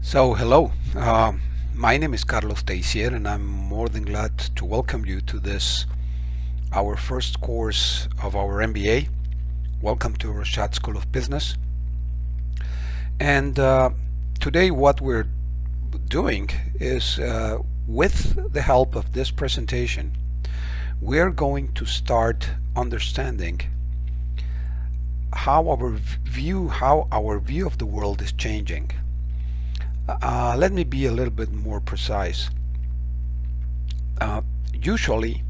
Hello. My name is Carlos Teisier, and I'm more than glad to welcome you to this, our first course of our MBA. Welcome to Rochat School of Business. And today, what we're doing is, with the help of this presentation, we're going to start understanding how our view of the world is changing. Let me be a little bit more precise. Usually,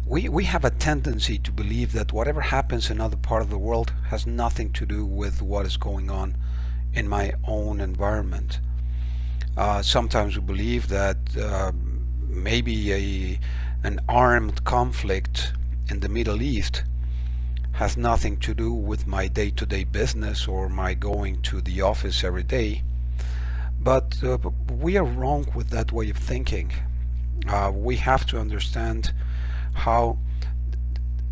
we have a tendency to believe that whatever happens in another part of the world has nothing to do with what is going on in my own environment. Sometimes we believe that maybe an armed conflict in the Middle East has nothing to do with my day-to-day business or my going to the office every day. But we are wrong with that way of thinking. We have to understand how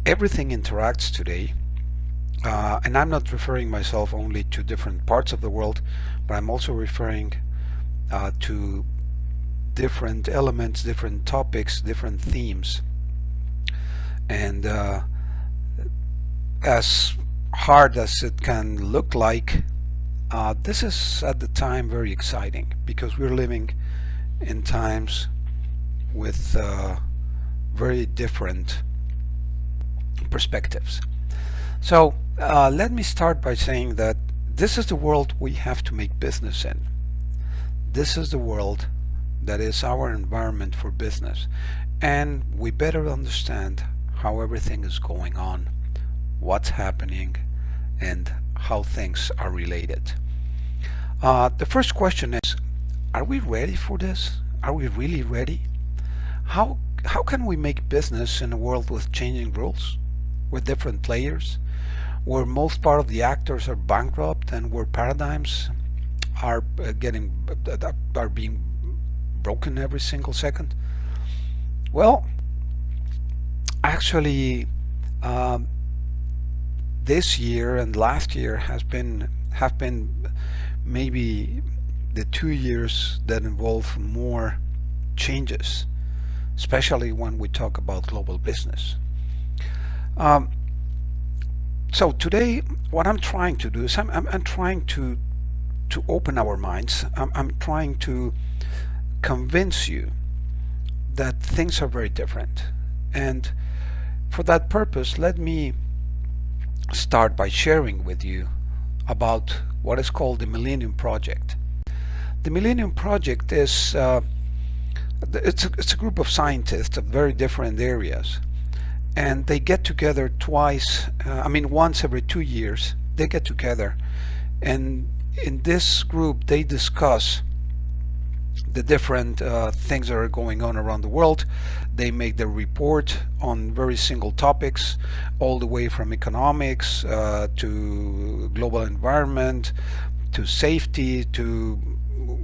everything interacts today. And I'm not referring myself only to different parts of the world, but I'm also referring to different elements, different topics, different themes. And as hard as it can look like, this is at the time very exciting because we're living in times with very different perspectives. So let me start by saying that this is the world we have to make business in. This is the world that is our environment for business, and we better understand how everything is going on, what's happening, and how things are related. The first question is, are we ready for this? Are we really ready? How can we make business in a world with changing rules, with different players, where most part of the actors are bankrupt and where paradigms are being broken every single second? Well, actually, this year and last year have been maybe the 2 years that involve more changes, especially when we talk about global business. So today, what I'm trying to do is I'm trying to open our minds. I'm trying to convince you that things are very different, and for that purpose, let me start by sharing with you about what is called the Millennium Project. The Millennium Project is it's a group of scientists of very different areas, and they get together once every 2 years. They get together, and in this group they discuss the different things that are going on around the world. They make their report on very single topics, all the way from economics to global environment to safety to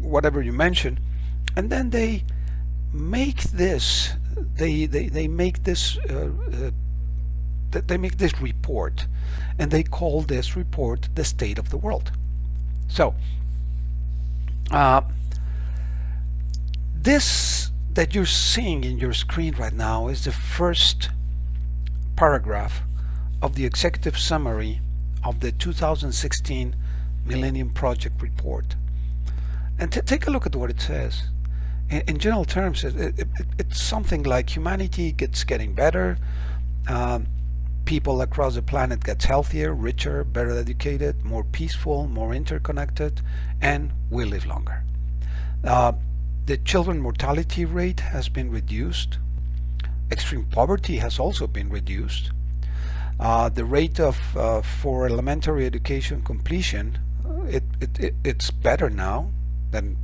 whatever you mention, and then they make this report, and they call this report the state of the world. So this that you're seeing in your screen right now is the first paragraph of the executive summary of the 2016 Millennium Project report. And take a look at what it says. In general terms, it's something like humanity getting better, people across the planet gets healthier, richer, better educated, more peaceful, more interconnected, and we live longer. The children mortality rate has been reduced. Extreme poverty has also been reduced. The rate of for elementary education completion, it's better now than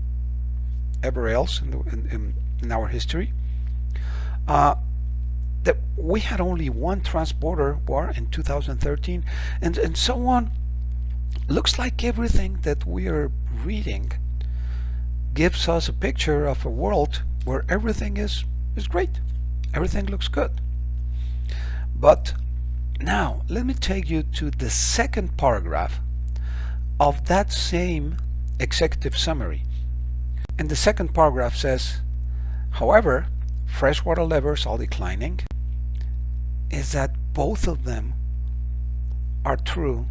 ever else in our history. That we had only one trans-border war in 2013, and so on. Looks like everything that we are reading gives us a picture of a world where everything is great, everything looks good. But now let me take you to the second paragraph of that same executive summary. And the second paragraph says, however, freshwater levels are declining, is that both of them are true,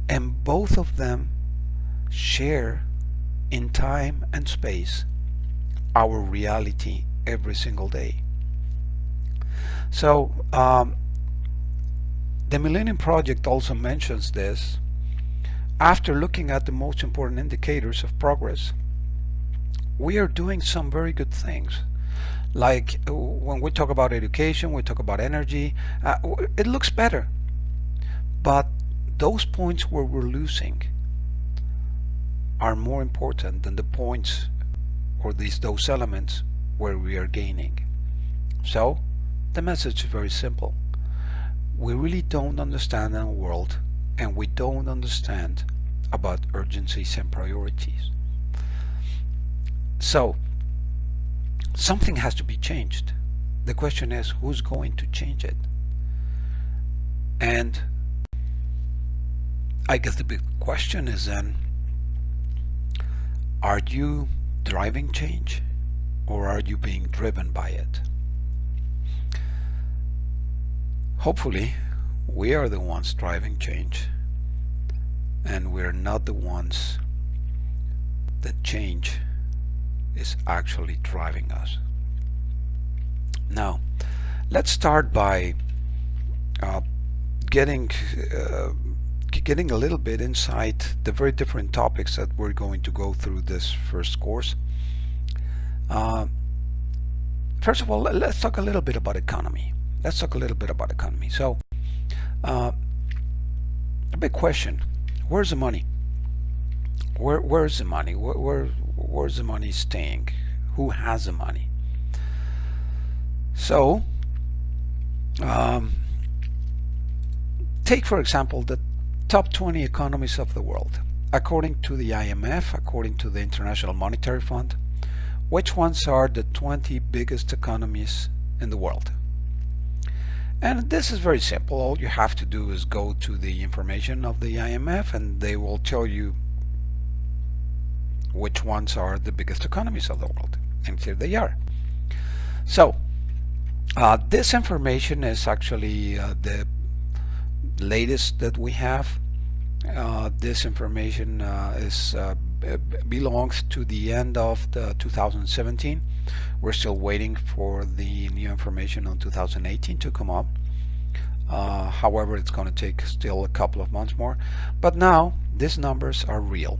and both of them share in time and space our reality every single day. So the Millennium Project also mentions this after looking at the most important indicators of progress. We are doing some very good things. Like when we talk about education, we talk about energy, it looks better. But those points where we're losing are more important than the points or those elements where we are gaining. So the message is very simple. We really don't understand our world, and we don't understand about urgencies and priorities. So something has to be changed. The question is, who's going to change it? And I guess the big question is then, are you driving change, or are you being driven by it? Hopefully we are the ones driving change, and we're not the ones that change is actually driving us. Now let's start by getting a little bit inside the very different topics that we're going to go through this first course. First of all, let's talk a little bit about economy. So a big question: where's the money? Where's the money? Where's the money staying? Who has the money? So take for example the top 20 economies of the world. According to the IMF, according to the International Monetary Fund, which ones are the 20 biggest economies in the world? And this is very simple. All you have to do is go to the information of the IMF and they will tell you which ones are the biggest economies of the world. And here they are. So this information is actually the latest that we have. This information belongs to the end of the 2017. We're still waiting for the new information on 2018 to come up. However, it's going to take still a couple of months more. But now these numbers are real.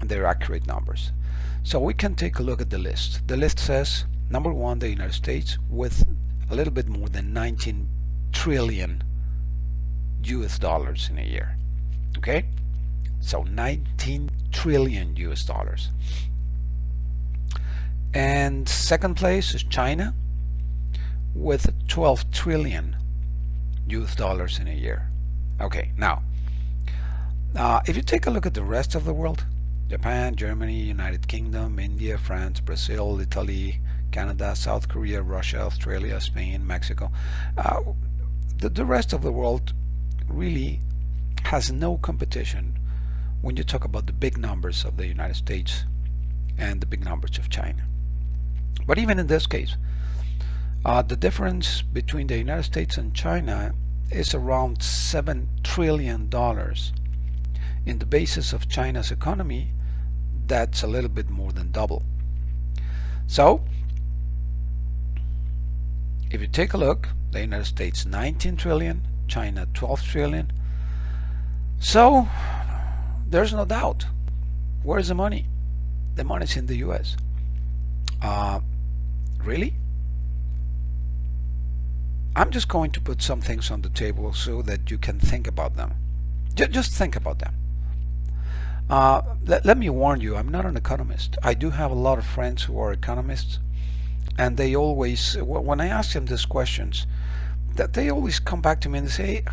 They're accurate numbers. So we can take a look at the list. The list says, number one, the United States with a little bit more than 19 trillion US dollars in a year. Okay, so 19 trillion US dollars. And second place is China with 12 trillion US dollars in a year. Okay, now if you take a look at the rest of the world, Japan, Germany, United Kingdom, India, France, Brazil, Italy, Canada, South Korea, Russia, Australia, Spain, Mexico, the rest of the world really has no competition when you talk about the big numbers of the United States and the big numbers of China. But even in this case, the difference between the United States and China is around $7 trillion. In the basis of China's economy, that's a little bit more than double. So if you take a look, the United States 19 trillion, China 12 trillion. So there's no doubt. Where's the money? The money's in the US. Really? I'm just going to put some things on the table so that you can think about them. Just think about them. Let me warn you, I'm not an economist. I do have a lot of friends who are economists, and they always, when I ask them these questions, that they always come back to me and say,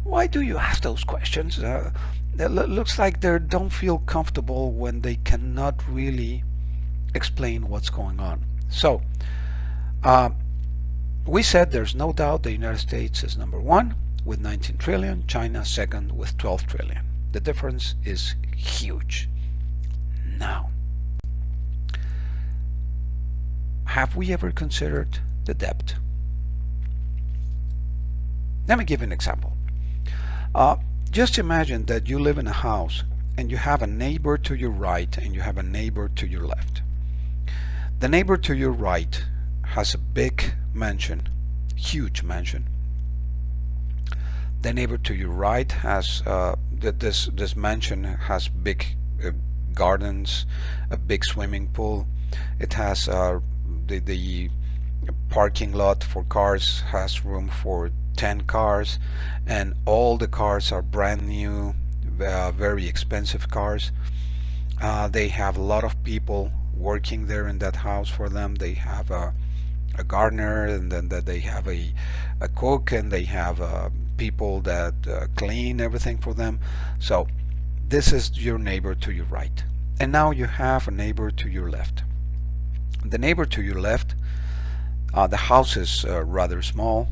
why do you ask those questions? It looks like they don't feel comfortable when they cannot really explain what's going on. So we said there's no doubt the United States is number one with 19 trillion, China second with 12 trillion. The difference is huge. Now, have we ever considered the debt? Let me give an example. Just imagine that you live in a house and you have a neighbor to your right and you have a neighbor to your left. The neighbor to your right has a big mansion, huge mansion. The neighbor to your right has this mansion has big gardens, a big swimming pool. It has the parking lot for cars has room for 10 cars, and all the cars are brand new, very expensive cars. They have a lot of people working there in that house for them. They have a gardener, and then they have a cook, and they have people that clean everything for them. So this is your neighbor to your right. And now you have a neighbor to your left. The neighbor to your left, the house is rather small.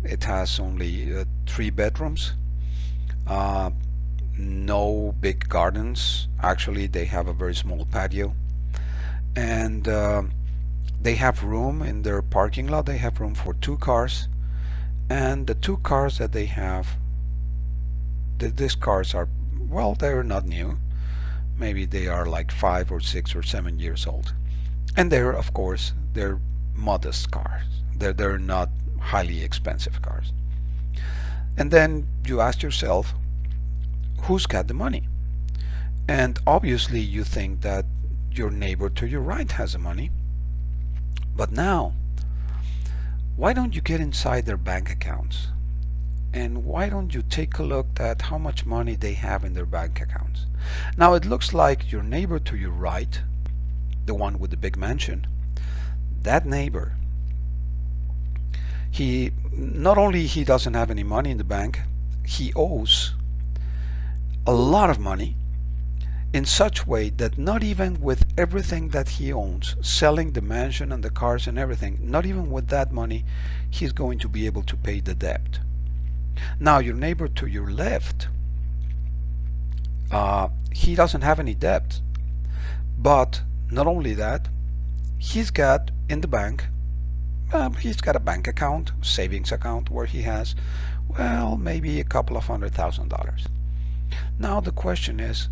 It has only 3 bedrooms, no big gardens. Actually, they have a very small patio, and they have room in their parking lot. They have room for 2 cars, and the 2 cars that they have, these cars are, well, they're not new. Maybe they are like 5 or 6 or 7 years old, and they're, of course, they're modest cars. They're not highly expensive cars. And then you ask yourself, who's got the money? And obviously you think that your neighbor to your right has the money. But now, why don't you get inside their bank accounts? And why don't you take a look at how much money they have in their bank accounts? Now it looks like your neighbor to your right, the one with the big mansion, that neighbor, he not only he doesn't have any money in the bank, he owes a lot of money in such way that not even with everything that he owns, selling the mansion and the cars and everything, not even with that money, he's going to be able to pay the debt. Now your neighbor to your left, he doesn't have any debt, but not only that, he's got in the bank, he's got a bank account, savings account, where he has, well, maybe a couple of $100,000. Now the question is,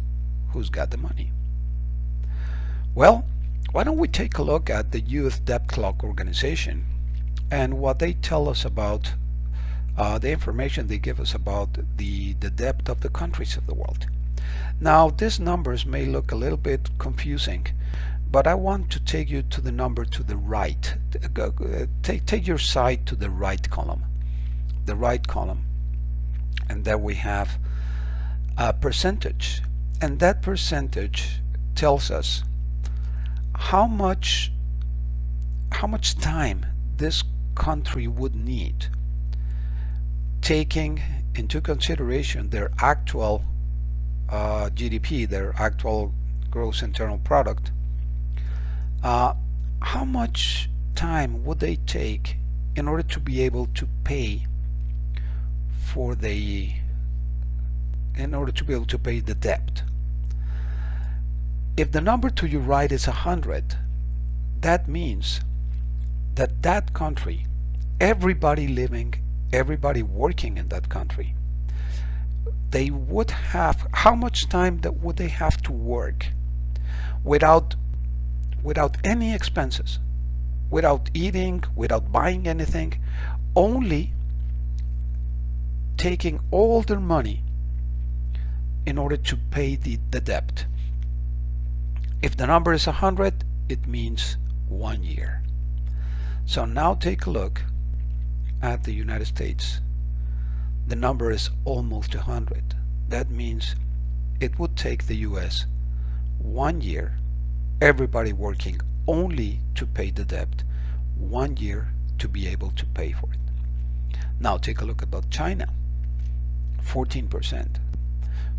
who's got the money? Well, why don't we take a look at the Youth Debt Clock organization and what they tell us about the information they give us about the debt of the countries of the world. Now these numbers may look a little bit confusing, but I want to take you to the number to the right. Take your side to the right column. The right column. And there we have a percentage. And that percentage tells us how much time this country would need, taking into consideration their actual GDP, their actual gross internal product. How much time would they take in order to be able to pay for the debt? If the number to your right is 100, that means that that country, everybody living, everybody working in that country, they would have, how much time that would they have to work without any expenses, without eating, without buying anything, only taking all their money in order to pay the debt? If the number is 100, it means 1 year. So now take a look at the United States. The number is almost 100. That means it would take the US 1 year, everybody working only to pay the debt, 1 year to be able to pay for it. Now take a look about China. 14%.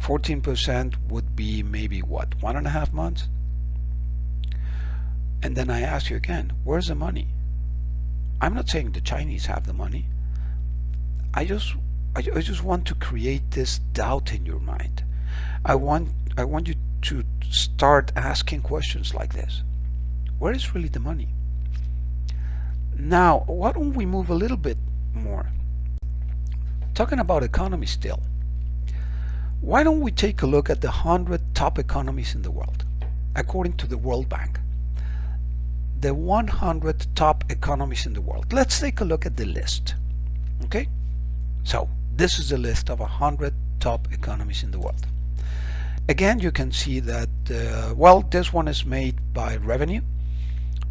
14% would be maybe what, 1.5 months? And then I ask you again, where's the money? I'm not saying the Chinese have the money. I just want to create this doubt in your mind. I want you to start asking questions like this. Where is really the money? Now, why don't we move a little bit more? Talking about economy still. Why don't we take a look at the 100 top economies in the world, according to the World Bank? The 100 top economies in the world. Let's take a look at the list. Okay? So, this is the list of 100 top economies in the world. Again, you can see that, well, this one is made by revenue.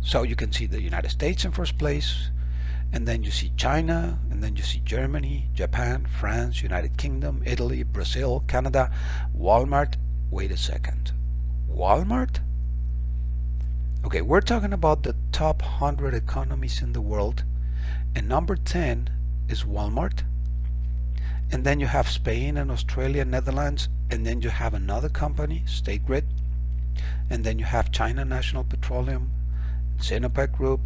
So you can see the United States in first place, and then you see China, and then you see Germany, Japan, France, United Kingdom, Italy, Brazil, Canada, Walmart. Wait a second. Walmart? Okay, we're talking about the top 100 economies in the world, and number 10 is Walmart. And then you have Spain and Australia, Netherlands, and then you have another company, State Grid, and then you have China National Petroleum, Sinopec Group,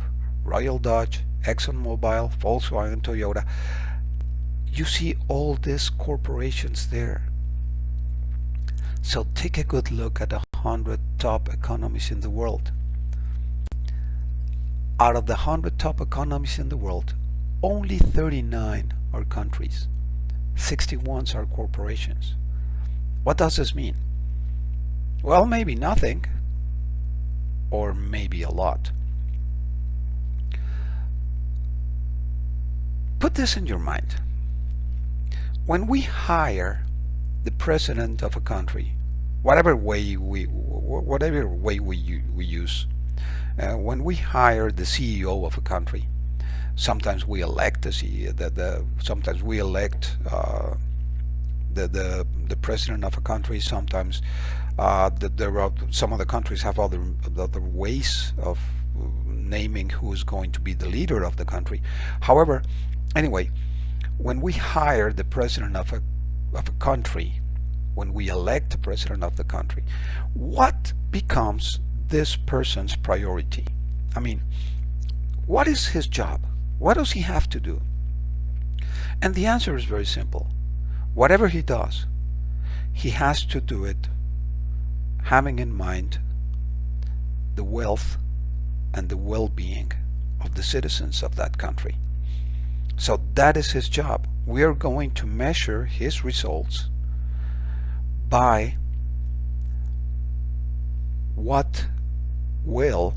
Royal Dutch, ExxonMobil, Volkswagen, Toyota. You see all these corporations there. So take a good look at the 100 top economies in the world. Out of the 100 top economies in the world, only 39 are countries. 61 are corporations. What does this mean? Well, maybe nothing, or maybe a lot. Put this in your mind. When we hire the president of a country, whatever way we use, when we hire the CEO of a country, sometimes we elect the CEO. Sometimes we elect the president of a country. Sometimes some of the countries have other ways of naming who is going to be the leader of the country. However, anyway, when we hire the president of a country, when we elect the president of the country, what becomes this person's priority? I mean, what is his job? What does he have to do? And the answer is very simple. Whatever he does, he has to do it having in mind the wealth and the well-being of the citizens of that country. So that is his job. We are going to measure his results by what will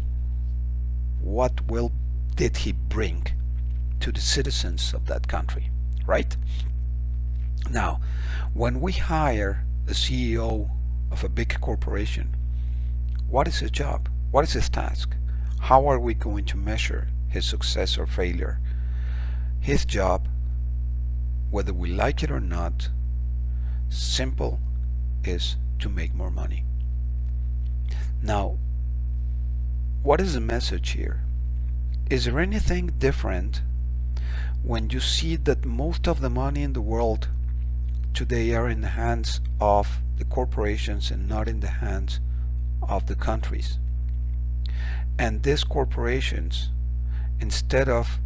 did he bring to the citizens of that country, right? Now, when we hire the CEO of a big corporation, what is his job? What is his task? How are we going to measure his success or failure? His job, whether we like it or not, simple, is to make more money. Now, what is the message here? Is there anything different when you see that most of the money in the world today are in the hands of the corporations and not in the hands of the countries? And these corporations, instead of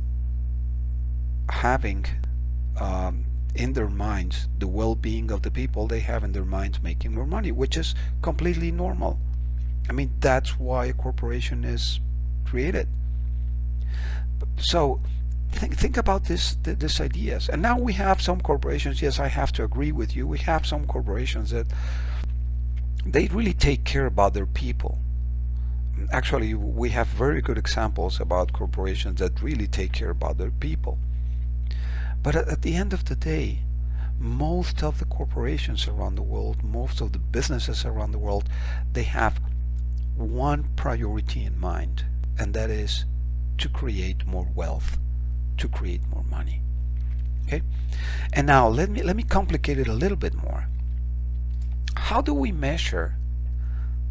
having in their minds the well-being of the people, they have in their minds making more money, which is completely normal. I mean, that's why a corporation is created. So think about these ideas. And now we have some corporations, yes, I have to agree with you, we have some corporations that they really take care about their people. Actually, we have very good examples about corporations that really take care about their people. But at the end of the day, most of the corporations around the world, most of the businesses around the world, they have one priority in mind, and that is to create more wealth, to create more money. Okay? And now let me complicate it a little bit more. How do we measure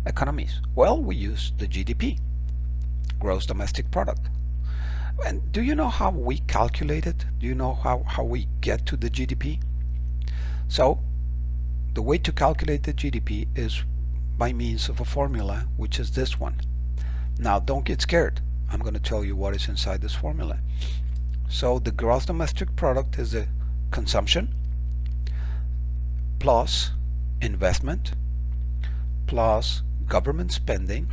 economies? Well, we use the GDP, gross domestic product. And do you know how we calculate it? Do you know how we get to the GDP? So the way to calculate the GDP is by means of a formula, which is this one. Now don't get scared. I'm going to tell you what is inside this formula. So the gross domestic product is the consumption plus investment plus government spending,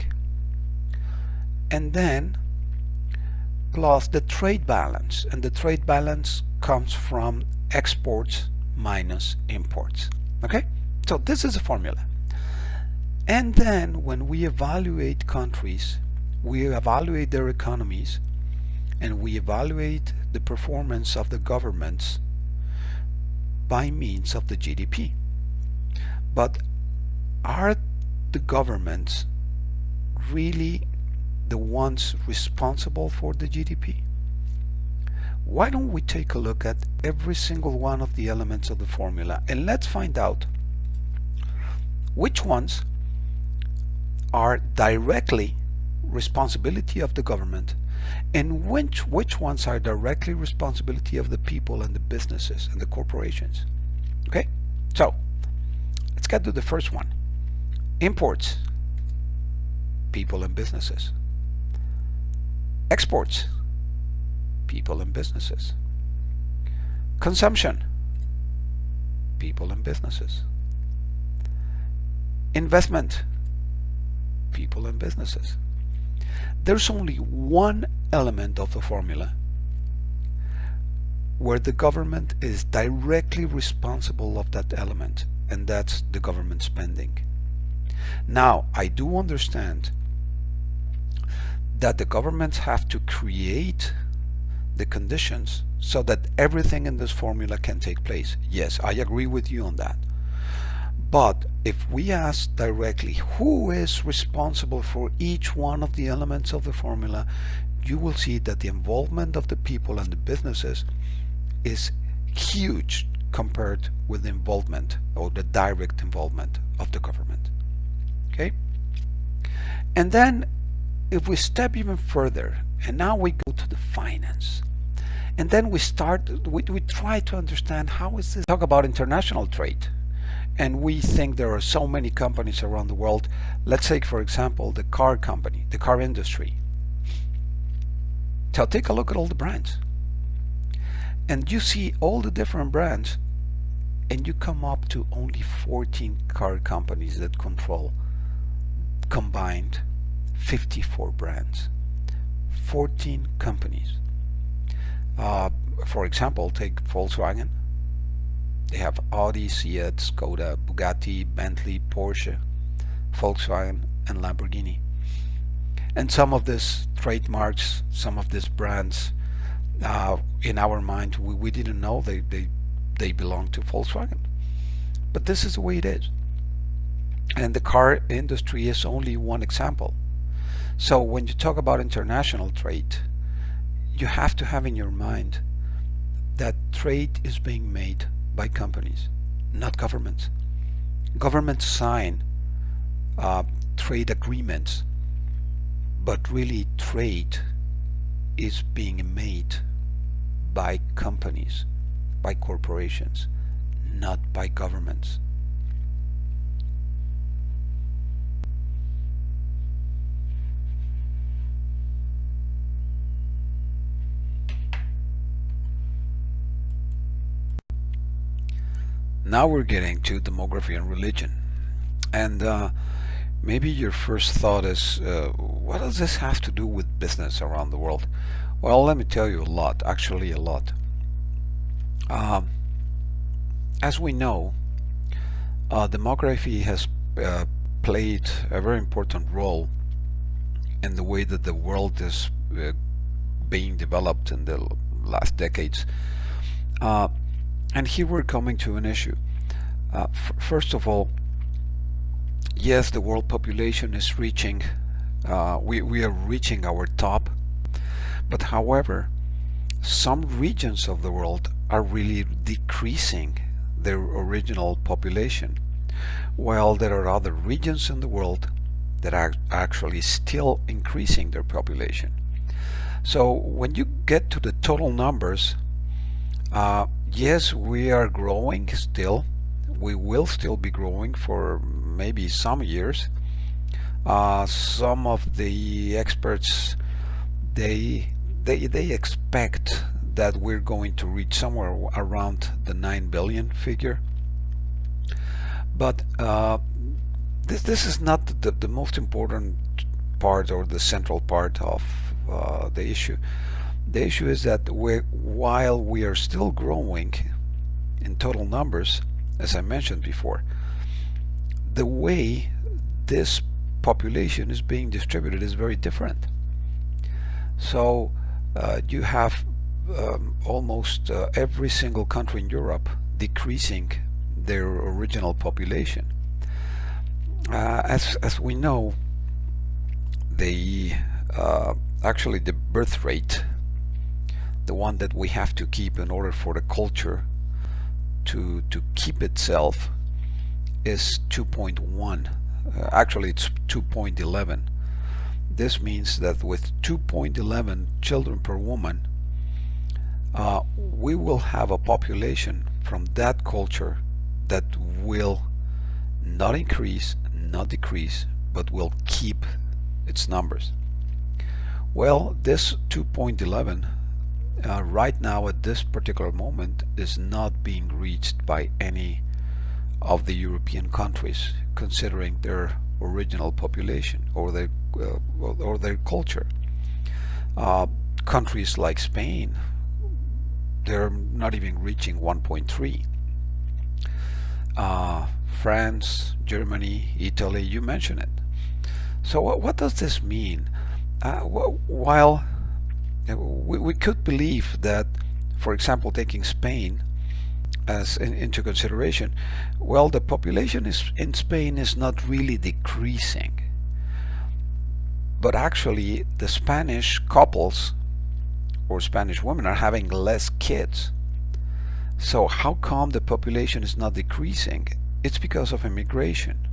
and then plus the trade balance, and the trade balance comes from exports minus imports. Okay, so this is a formula. And then when we evaluate countries, we evaluate their economies, and we evaluate the performance of the governments by means of the GDP. But are the governments really the ones responsible for the GDP? Why don't we take a look at every single one of the elements of the formula, and let's find out which ones are directly responsibility of the government, and which ones are directly responsibility of the people and the businesses and the corporations. Okay, so let's get to the first one. Imports, people and businesses. Exports, people and businesses. Consumption, people and businesses. Investment, people and businesses. There's only one element of the formula where the government is directly responsible of that element, and that's the government spending. Now, I do understand that the governments have to create the conditions so that everything in this formula can take place. Yes, I agree with you on that. But if we ask directly who is responsible for each one of the elements of the formula, you will see that the involvement of the people and the businesses is huge compared with the involvement or the direct involvement of the government. Okay? And then if we step even further, and now we go to the finance, and then we try to understand how is this. Talk about international trade, and we think there are so many companies around the world. Let's take, for example, the car company, the car industry. So take a look at all the brands, and you see all the different brands, and you come up to only 14 car companies that control combined 54 brands. 14 companies. For example, take Volkswagen. They have Audi, Seat, Skoda, Bugatti, Bentley, Porsche, Volkswagen, and Lamborghini. And some of these trademarks, some of these brands, in our mind, we didn't know they belong to Volkswagen. But this is the way it is. And the car industry is only one example. So when you talk about international trade, you have to have in your mind that trade is being made by companies, not governments. Governments sign trade agreements, but really trade is being made by companies, by corporations, not by governments. Now we're getting to demography and religion, and maybe your first thought is, what does this have to do with business around the world? Well, let me tell you a lot, actually a lot. As we know, demography has played a very important role in the way that the world is being developed in the last decades. And here we're coming to an issue. First of all, yes, the world population is reaching, we are reaching our top, but however, some regions of the world are really decreasing their original population, while there are other regions in the world that are actually still increasing their population. So when you get to the total numbers, yes, we are growing still. We will still be growing for maybe some years. Some of the experts, they expect that we're going to reach somewhere around the 9 billion figure. But this is not the most important part or the central part of the issue. The issue is that while we are still growing in total numbers, as I mentioned before, the way this population is being distributed is very different. So you have almost every single country in Europe decreasing their original population. As we know, the actually the birth rate, the one that we have to keep in order for the culture to keep itself, is 2.1. Actually, it's 2.11. This means that with 2.11 children per woman, we will have a population from that culture that will not increase, not decrease, but will keep its numbers. Well, this 2.11 right now at this particular moment is not being reached by any of the European countries, considering their original population or their culture. Countries like Spain, they're not even reaching 1.3. France, Germany, Italy, you mentioned it. So what does this mean? While we could believe that, for example, taking Spain into consideration, well, the population in Spain is not really decreasing, but actually the Spanish couples or Spanish women are having less kids. So how come the population is not decreasing? It's because of immigration.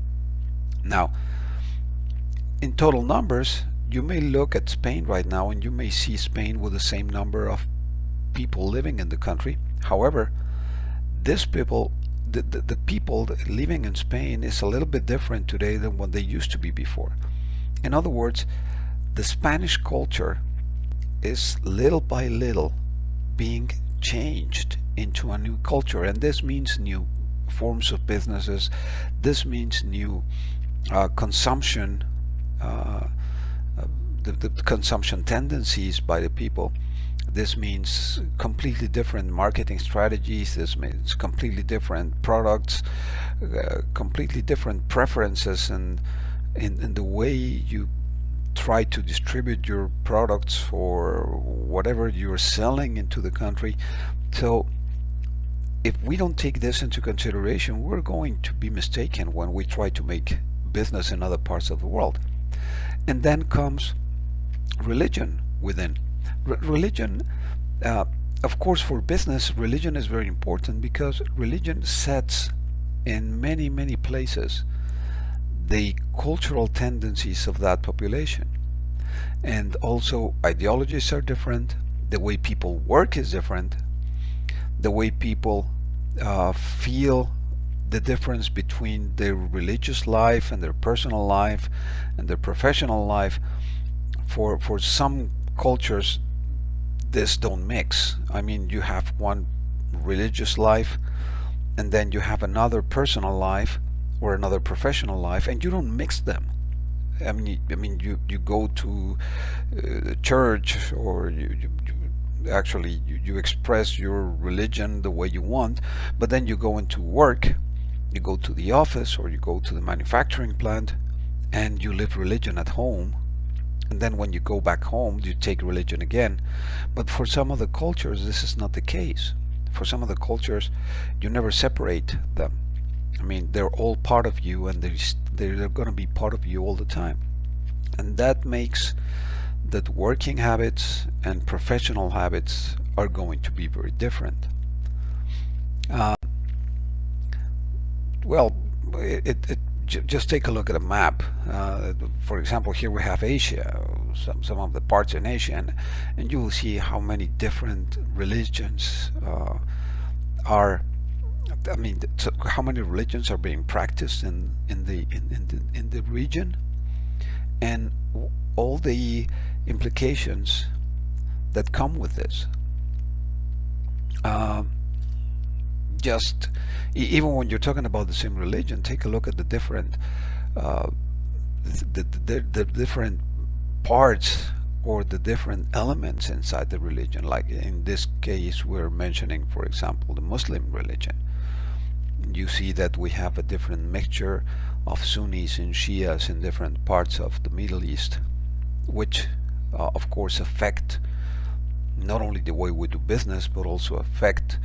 Now, in total numbers, you may look at Spain right now and you may see Spain with the same number of people living in the country. However, the people living in Spain is a little bit different today than what they used to be before. In other words, the Spanish culture is little by little being changed into a new culture, and this means new forms of businesses. This means new consumption, the consumption tendencies by the people. This means completely different marketing strategies. This means completely different products, completely different preferences, and in the way you try to distribute your products or whatever you're selling into the country. So if we don't take this into consideration, we're going to be mistaken when we try to make business in other parts of the world. And then comes religion within. Religion, of course, for business, religion is very important because religion sets in many places the cultural tendencies of that population. And also ideologies are different, the way people work is different, the way people feel the difference between their religious life and their personal life and their professional life. For some cultures, this don't mix. I mean, you have one religious life and then you have another personal life or another professional life, and you don't mix them. I mean, you go to church, or you express your religion the way you want, but then you go into work, you go to the office, or you go to the manufacturing plant, and you live religion at home. And then when you go back home, you take religion again. But for some of the cultures, this is not the case. For some of the cultures, you never separate them. I mean, they're all part of you, and they're going to be part of you all the time. And that makes that working habits and professional habits are going to be very different. Well, just take a look at a map. For example, here we have Asia, some of the parts in Asia, and you will see how many different religions are. I mean, so how many religions are being practiced in the region, and all the implications that come with this. Just even when you're talking about the same religion, take a look at the different the different parts or the different elements inside the religion. Like in this case, we're mentioning, for example, the Muslim religion. You see that we have a different mixture of Sunnis and Shias in different parts of the Middle East, which of course affect not only the way we do business, but also affect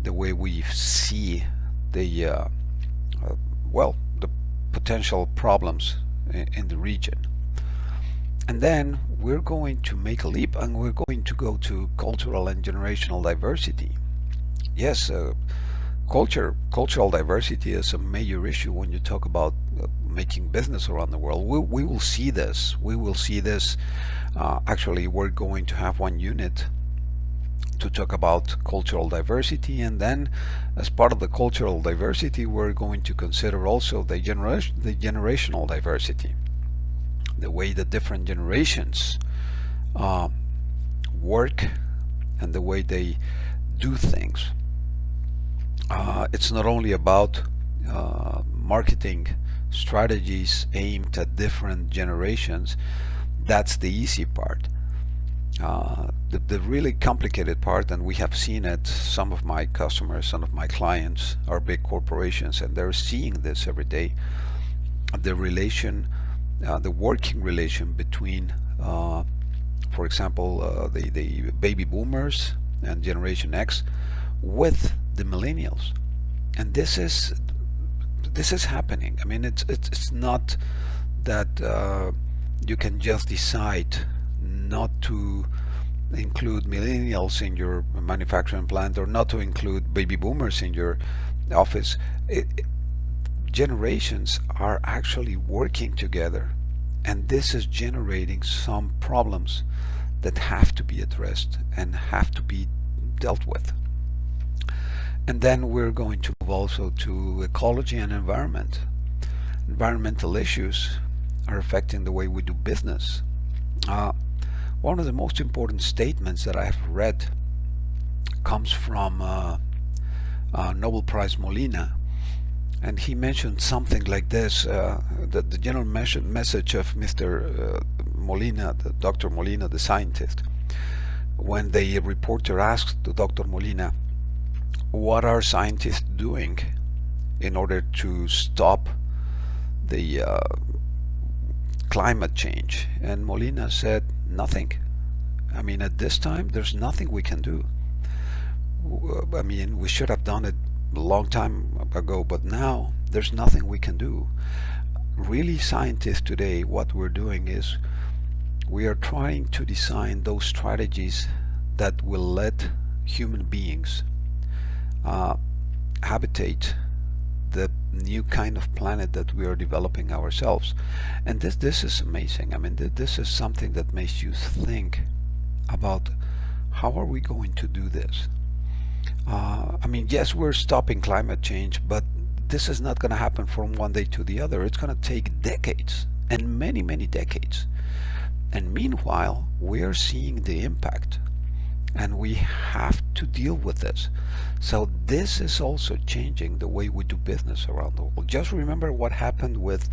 the way we see the well, the potential problems in the region. And then we're going to make a leap, and we're going to go to cultural and generational diversity. Yes, cultural diversity is a major issue when you talk about making business around the world. We will see this. We will see this. Actually, we're going to have one unit to talk about cultural diversity, and then as part of the cultural diversity, we're going to consider also the generational diversity, the way the different generations work and the way they do things. It's not only about marketing strategies aimed at different generations. That's the easy part. The really complicated part, and we have seen it, some of my customers, some of my clients are big corporations, and they're seeing this every day. The relation, the working relation between, for example, the baby boomers and Generation X with the millennials, and this is happening. I mean, it's not that you can just decide not to include millennials in your manufacturing plant or not to include baby boomers in your office. Generations are actually working together, and this is generating some problems that have to be addressed and have to be dealt with. And then we're going to move also to ecology and environment. Environmental issues are affecting the way we do business. One of the most important statements that I have read comes from Nobel Prize Molina, and he mentioned something like this, that the general message of Mr. Molina, Dr. Molina, the scientist, when the reporter asked Dr. Molina, what are scientists doing in order to stop the climate change? And Molina said, nothing. I mean, at this time, there's nothing we can do. I mean, we should have done it a long time ago, but now there's nothing we can do. Really, scientists today, what we're doing is we are trying to design those strategies that will let human beings habitate the new kind of planet that we are developing ourselves. And this is amazing. I mean, this is something that makes you think about how are we going to do this. I mean, yes, we're stopping climate change, but this is not going to happen from one day to the other. It's going to take decades, and many, many decades. And meanwhile, we are seeing the impact, and we have to deal with this. So this is also changing the way we do business around the world. Just remember what happened with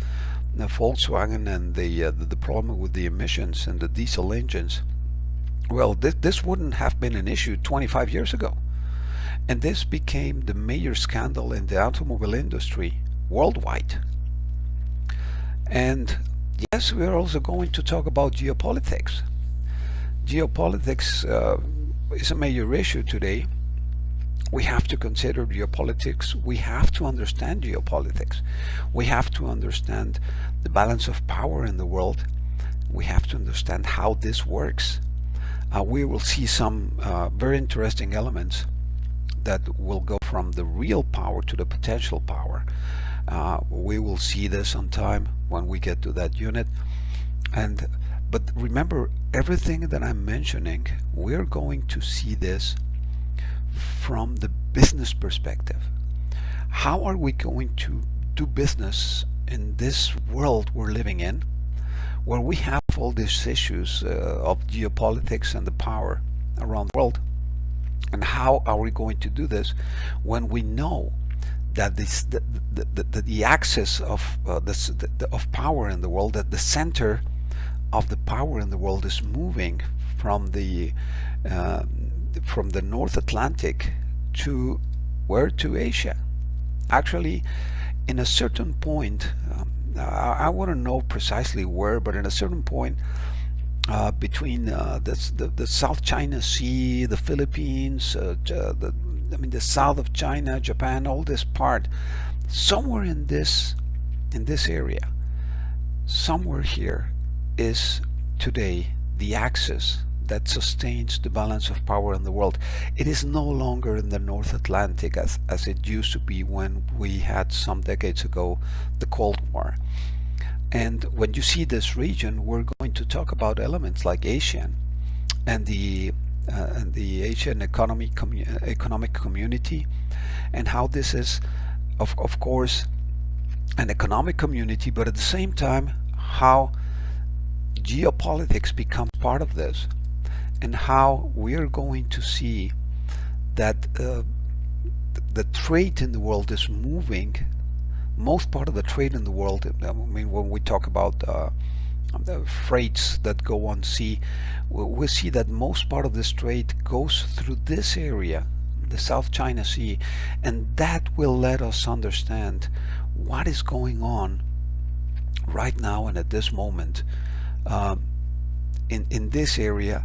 the Volkswagen and the problem with the emissions and the diesel engines. Well, this wouldn't have been an issue 25 years ago. And this became the major scandal in the automobile industry worldwide. And yes, we are also going to talk about geopolitics. Geopolitics is a major issue today. We have to consider geopolitics. We have to understand geopolitics. We have to understand the balance of power in the world. We have to understand how this works. We will see some very interesting elements that will go from the real power to the potential power. We will see this on time when we get to that unit. But remember, everything that I'm mentioning, we're going to see this from the business perspective. How are we going to do business in this world we're living in, where we have all these issues of geopolitics and the power around the world? And how are we going to do this when we know that the axis of of power in the world, that the center of the power in the world is moving from the uh, North Atlantic to where? To Asia. Actually, in a certain point, I wouldn't know precisely where, but in a certain point between the South China Sea, the Philippines, the south of China, Japan, all this part, somewhere in this area, somewhere here is today the axis that sustains the balance of power in the world. It is no longer in the North Atlantic as it used to be when we had some decades ago the Cold War. And when you see this region, we're going to talk about elements like ASEAN and the Asian economic community, and how this is, of course, an economic community, but at the same time, how geopolitics becomes part of this, and how we are going to see that the trade in the world is moving. Most part of the trade in the world, I mean, when we talk about the freights that go on sea, we see that most part of this trade goes through this area, the South China Sea, and that will let us understand what is going on right now and at this moment in this area.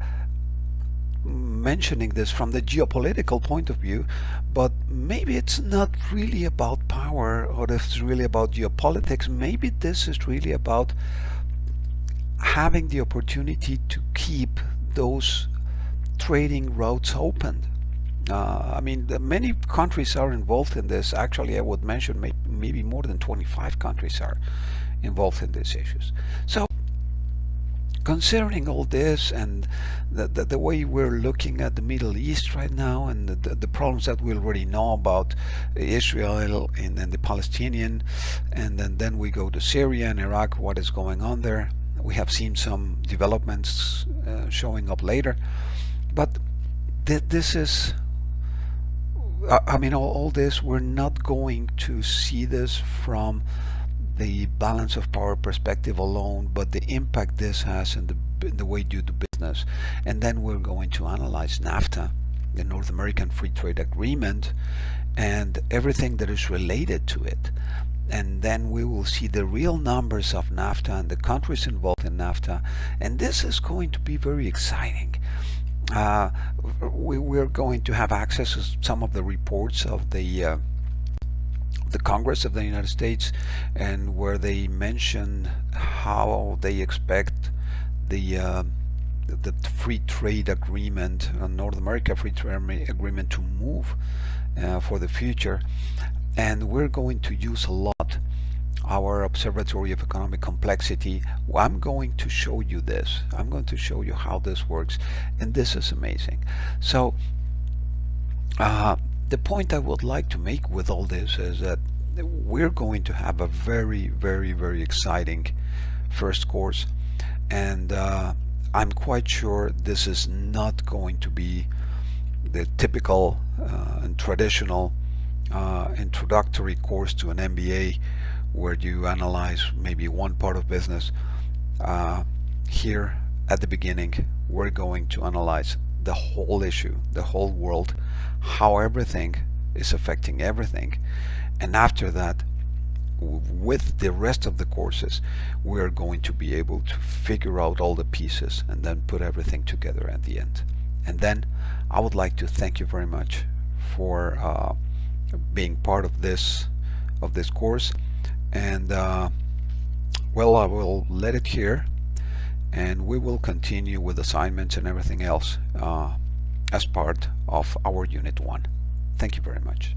Mentioning this from the geopolitical point of view, but maybe it's not really about power, or if it's really about geopolitics, maybe this is really about having the opportunity to keep those trading routes open. I mean, many countries are involved in this. Actually, I would mention maybe more than 25 countries are involved in these issues. So considering all this, and the way we're looking at the Middle East right now, and the problems that we already know about Israel and the Palestinian, and then we go to Syria and Iraq, what is going on there. We have seen some developments showing up later, but this is, I mean, all this, we're not going to see this from the balance of power perspective alone, but the impact this has in the way you do business. And then we're going to analyze NAFTA, the North American Free Trade Agreement, and everything that is related to it. And then we will see the real numbers of NAFTA and the countries involved in NAFTA. And this is going to be very exciting. We're going to have access to some of the reports of the Congress of the United States, and where they mention how they expect the free trade agreement, North America Free Trade Agreement, to move for the future. And we're going to use a lot our Observatory of Economic Complexity. I'm going to show you this. I'm going to show you how this works, and this is amazing. So the point I would like to make with all this is that we're going to have a very, very, very exciting first course, and I'm quite sure this is not going to be the typical and traditional introductory course to an MBA where you analyze maybe one part of business. Here at the beginning, we're going to analyze the whole issue, the whole world, how everything is affecting everything. And after that, with the rest of the courses, we're going to be able to figure out all the pieces and then put everything together at the end. And then I would like to thank you very much for being part of this course. And well, I will let it here, and we will continue with assignments and everything else as part of our Unit 1. Thank you very much.